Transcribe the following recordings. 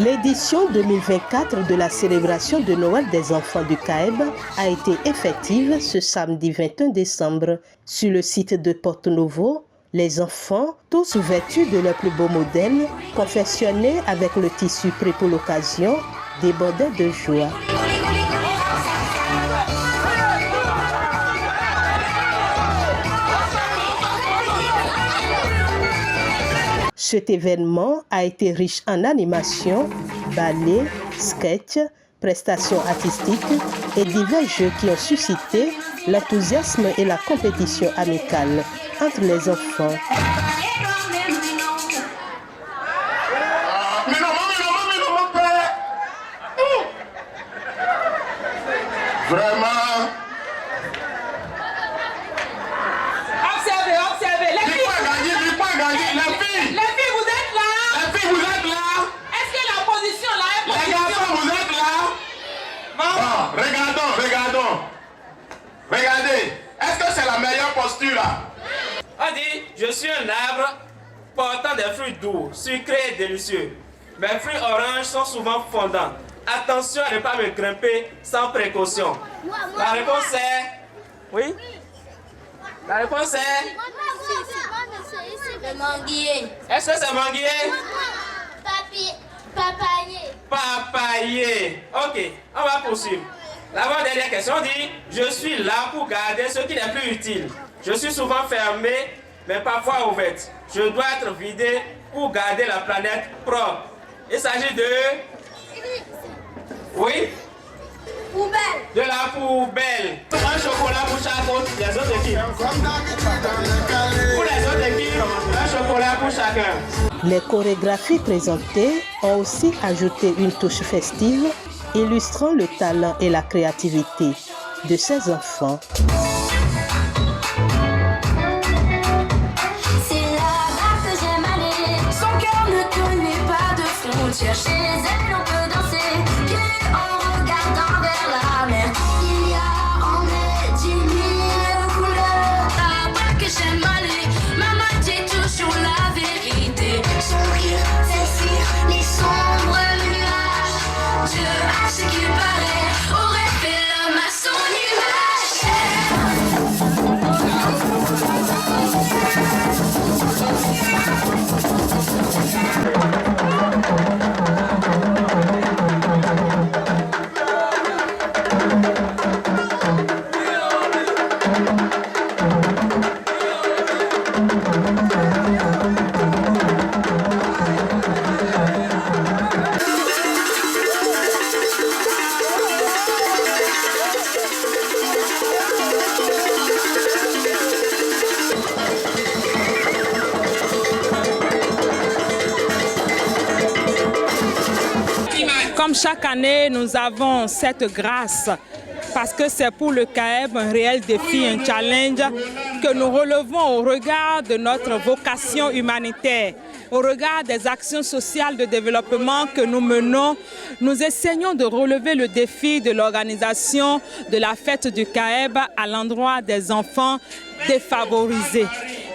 L'édition 2024 de la célébration de Noël des enfants du CAEB a été effective ce samedi 21 décembre. Sur le site de Porto Novo, les enfants, tous vêtus de leurs plus beaux modèles, confectionnés avec le tissu prêt pour l'occasion, débordaient de joie. Cet événement a été riche en animations, ballets, sketchs, prestations artistiques et divers jeux qui ont suscité l'enthousiasme et la compétition amicale entre les enfants. Vraiment. Observez. Les filles, vous êtes là? Est-ce que la position là est position? Les garçons, vous êtes là? Bon, regardons. Regardez. Est-ce que c'est la meilleure posture là? On dit, je suis un arbre portant des fruits doux, sucrés et délicieux. Mes fruits oranges sont souvent fondants. Attention à ne pas me grimper sans précaution. La réponse est... Oui? La réponse est... Le manguier. Est-ce que c'est manguier? Papayer. Ok, on va poursuivre. L'avant-dernière question dit, je suis là pour garder ce qui n'est plus utile. Je suis souvent fermé, mais parfois ouverte. Je dois être vidé pour garder la planète propre. Il s'agit de... Oui? Poubelle. De la poubelle. Un chocolat pour chaque autre, les autres équipes. Pour les autres équipes, un chocolat pour chacun. Les chorégraphies présentées ont aussi ajouté une touche festive, illustrant le talent et la créativité de ces enfants. C'est là-bas que j'aime aller. Son cœur ne connaît pas de frontières. Chez elle, on peut danser. En regardant vers la mer, il y a en elle 10 000 couleurs. Là-bas que j'aime aller, maman dit toujours la vérité. Son rire fait fuir les sombres nuages. Dieu, à ce qu'il paraît, aurait fait l'homme à son Comme chaque année, nous avons cette grâce parce que c'est pour le CAEB un réel défi, un challenge que nous relevons au regard de notre vocation humanitaire, au regard des actions sociales de développement que nous menons. Nous essayons de relever le défi de l'organisation de la fête du CAEB à l'endroit des enfants défavorisés.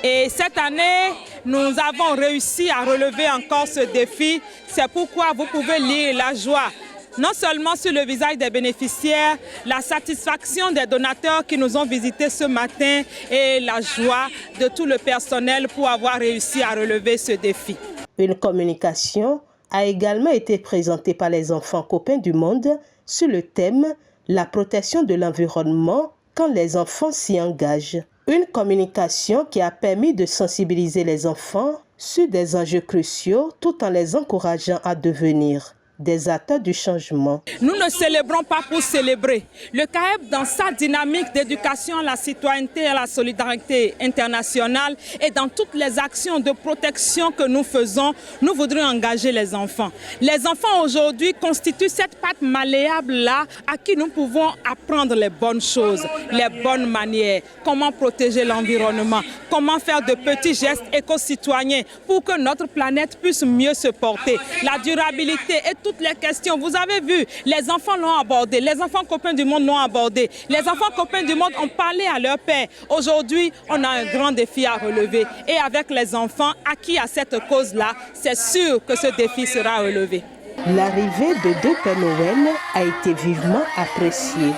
Et cette année, nous avons réussi à relever encore ce défi. C'est pourquoi vous pouvez lire la joie, non seulement sur le visage des bénéficiaires, la satisfaction des donateurs qui nous ont visités ce matin et la joie de tout le personnel pour avoir réussi à relever ce défi. Une communication a également été présentée par les enfants copains du monde sur le thème « La protection de l'environnement quand les enfants s'y engagent ». Une communication qui a permis de sensibiliser les enfants sur des enjeux cruciaux tout en les encourageant à devenir des acteurs du changement. Nous ne célébrons pas pour célébrer. Le CAEB, dans sa dynamique d'éducation à la citoyenneté et à la solidarité internationale et dans toutes les actions de protection que nous faisons, nous voudrions engager les enfants. Les enfants aujourd'hui constituent cette patte malléable-là à qui nous pouvons apprendre les bonnes choses, les bonnes manières, comment protéger l'environnement, comment faire de petits gestes éco-citoyens pour que notre planète puisse mieux se porter. La durabilité et toutes les questions. Vous avez vu, les enfants l'ont abordé, les enfants copains du monde l'ont abordé. Les enfants copains du monde ont parlé à leur père. Aujourd'hui, on a un grand défi à relever. Et avec les enfants acquis à cette cause-là, c'est sûr que ce défi sera relevé. L'arrivée de deux Pères Noël a été vivement appréciée.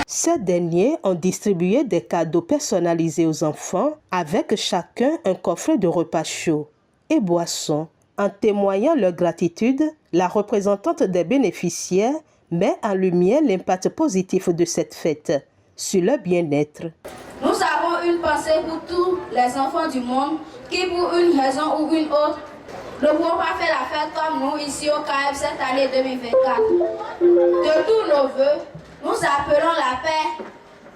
Ces derniers ont distribué des cadeaux personnalisés aux enfants avec chacun un coffret de repas chauds et boissons. En témoignant leur gratitude, la représentante des bénéficiaires met en lumière l'impact positif de cette fête sur leur bien-être. Nous avons une pensée pour tous les enfants du monde qui, pour une raison ou une autre, ne pourront pas faire la fête comme nous ici au CAEB cette année 2024. De tous nos vœux, nous appelons la paix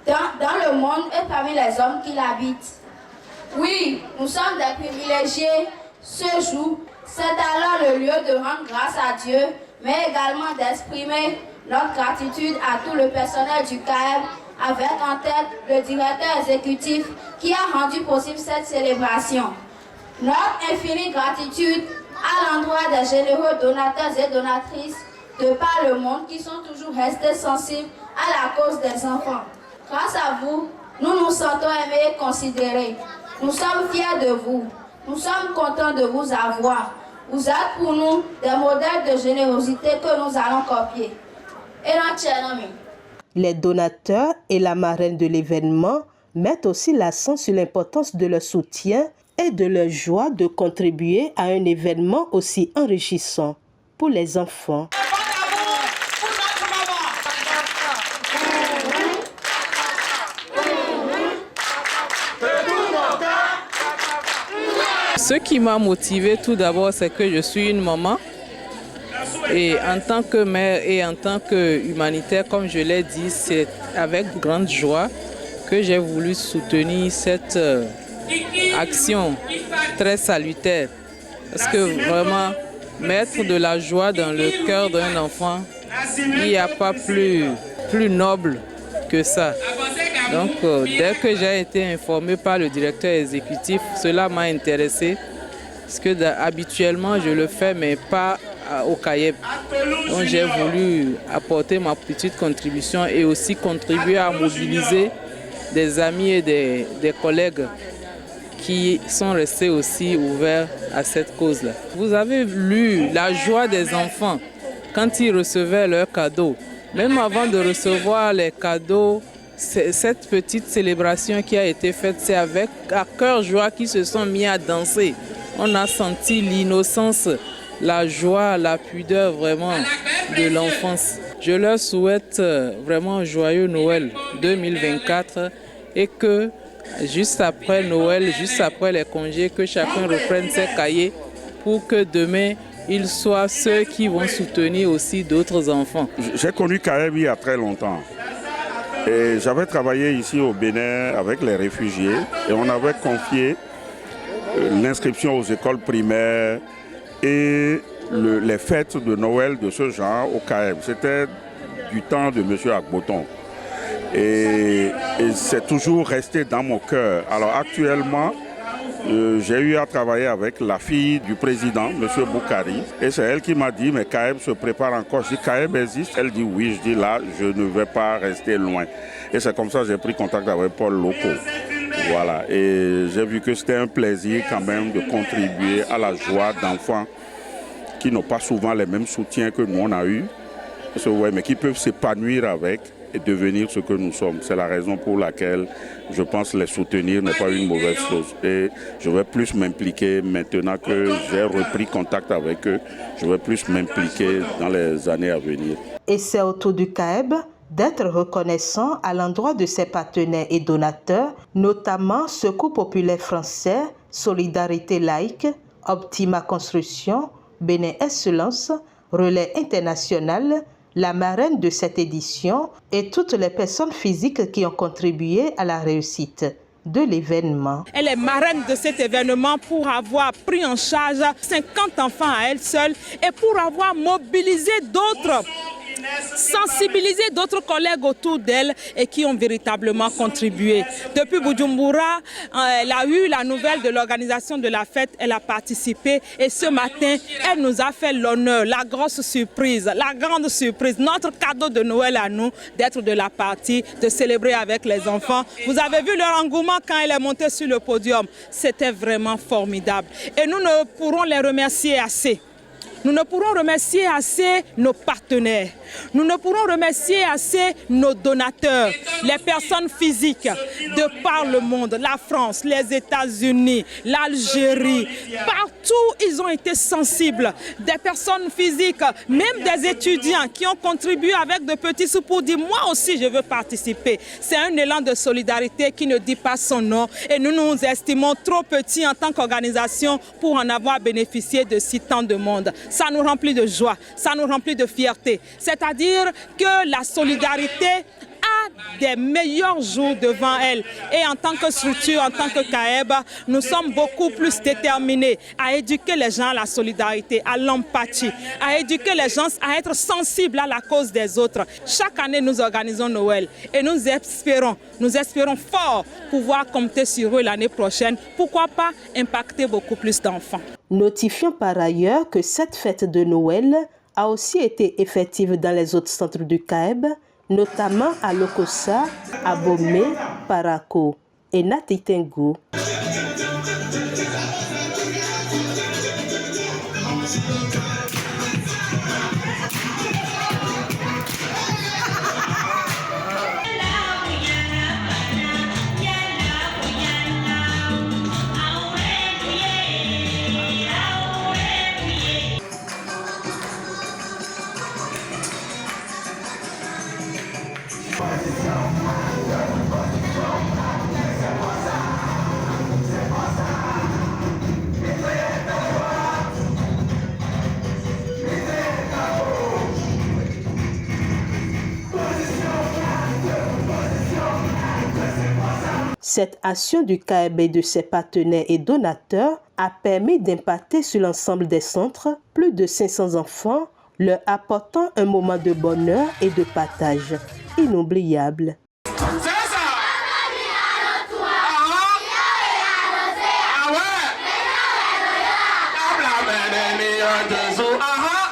dans le monde et parmi les hommes qui l'habitent. Oui, nous sommes des privilégiés ce jour. C'est alors le lieu de rendre grâce à Dieu, mais également d'exprimer notre gratitude à tout le personnel du CAEB, avec en tête le directeur exécutif qui a rendu possible cette célébration. Notre infinie gratitude à l'endroit des généreux donateurs et donatrices de par le monde qui sont toujours restés sensibles à la cause des enfants. Grâce à vous, nous nous sentons aimés et considérés. Nous sommes fiers de vous. Nous sommes contents de vous avoir. Vous êtes pour nous des modèles de générosité que nous allons copier. Les donateurs et la marraine de l'événement mettent aussi l'accent sur l'importance de leur soutien et de leur joie de contribuer à un événement aussi enrichissant pour les enfants. Ce qui m'a motivée tout d'abord, c'est que je suis une maman. Et en tant que mère et en tant qu'humanitaire, comme je l'ai dit, c'est avec grande joie que j'ai voulu soutenir cette action très salutaire. Parce que vraiment, mettre de la joie dans le cœur d'un enfant, il n'y a pas plus noble que ça. Donc, dès que j'ai été informée par le directeur exécutif, cela m'a intéressée. Parce que habituellement, je le fais, mais pas au CAEB. Donc, j'ai voulu apporter ma petite contribution et aussi contribuer à mobiliser des amis et des collègues qui sont restés aussi ouverts à cette cause-là. Vous avez lu la joie des enfants quand ils recevaient leurs cadeaux. Même avant de recevoir les cadeaux, cette petite célébration qui a été faite, c'est avec à cœur joie qu'ils se sont mis à danser. On a senti l'innocence, la joie, la pudeur vraiment de l'enfance. Je leur souhaite vraiment un joyeux Noël 2024 et que juste après Noël, juste après les congés, que chacun reprenne ses cahiers pour que demain, ils soient ceux qui vont soutenir aussi d'autres enfants. J'ai connu CAEB il y a très longtemps. Et j'avais travaillé ici au Bénin avec les réfugiés et on avait confié l'inscription aux écoles primaires et les fêtes de Noël de ce genre au CAEB. C'était du temps de M. Agboton. Et c'est toujours resté dans mon cœur. Alors actuellement, j'ai eu à travailler avec la fille du président, M. Boukari. Et c'est elle qui m'a dit, mais CAEB se prépare encore. Je dis, CAEB existe? Elle dit oui. Je dis là, je ne vais pas rester loin. Et c'est comme ça que j'ai pris contact avec Paul Loco. Voilà. Et j'ai vu que c'était un plaisir quand même de contribuer à la joie d'enfants qui n'ont pas souvent les mêmes soutiens que nous on a eu. Mais qui peuvent s'épanouir avec et devenir ce que nous sommes. C'est la raison pour laquelle je pense les soutenir n'est pas une mauvaise chose. Et je vais plus m'impliquer maintenant que j'ai repris contact avec eux. Je vais plus m'impliquer dans les années à venir. Et c'est au tour du CAEB d'être reconnaissant à l'endroit de ses partenaires et donateurs, notamment Secours populaire français, Solidarité laïque, Optima Construction, Bénin Excellence, Relais International, la marraine de cette édition et toutes les personnes physiques qui ont contribué à la réussite de l'événement. Elle est marraine de cet événement pour avoir pris en charge 50 enfants à elle seule et pour avoir mobilisé d'autres sensibiliser d'autres collègues autour d'elle et qui ont véritablement contribué. Depuis Bujumbura, elle a eu la nouvelle de l'organisation de la fête, elle a participé et ce matin, elle nous a fait l'honneur, la grosse surprise, la grande surprise, notre cadeau de Noël à nous, d'être de la partie, de célébrer avec les enfants. Vous avez vu leur engouement quand elle est montée sur le podium. C'était vraiment formidable. Et nous ne pourrons les remercier assez. Nous ne pourrons remercier assez nos partenaires. Nous ne pourrons remercier assez nos donateurs, les personnes physiques de par le monde, la France, les États-Unis, l'Algérie. Partout, ils ont été sensibles. Des personnes physiques, même des étudiants qui ont contribué avec de petits sous pour dire « moi aussi, je veux participer ». C'est un élan de solidarité qui ne dit pas son nom et nous nous estimons trop petits en tant qu'organisation pour en avoir bénéficié de si tant de monde. Ça nous remplit de joie, ça nous remplit de fierté. C'est-à-dire que la solidarité a des meilleurs jours devant elle. Et en tant que structure, en tant que CAEB, nous sommes beaucoup plus déterminés à éduquer les gens à la solidarité, à l'empathie, à éduquer les gens à être sensibles à la cause des autres. Chaque année, nous organisons Noël et nous espérons fort pouvoir compter sur eux l'année prochaine. Pourquoi pas impacter beaucoup plus d'enfants. Notifions par ailleurs que cette fête de Noël a aussi été effective dans les autres centres du CAEB, notamment à Lokossa, à Bomé, Parako et Natitengu. Cette action du CAEB et de ses partenaires et donateurs a permis d'impacter sur l'ensemble des centres plus de 500 enfants, leur apportant un moment de bonheur et de partage inoubliable. C'est ça! Ah ouais!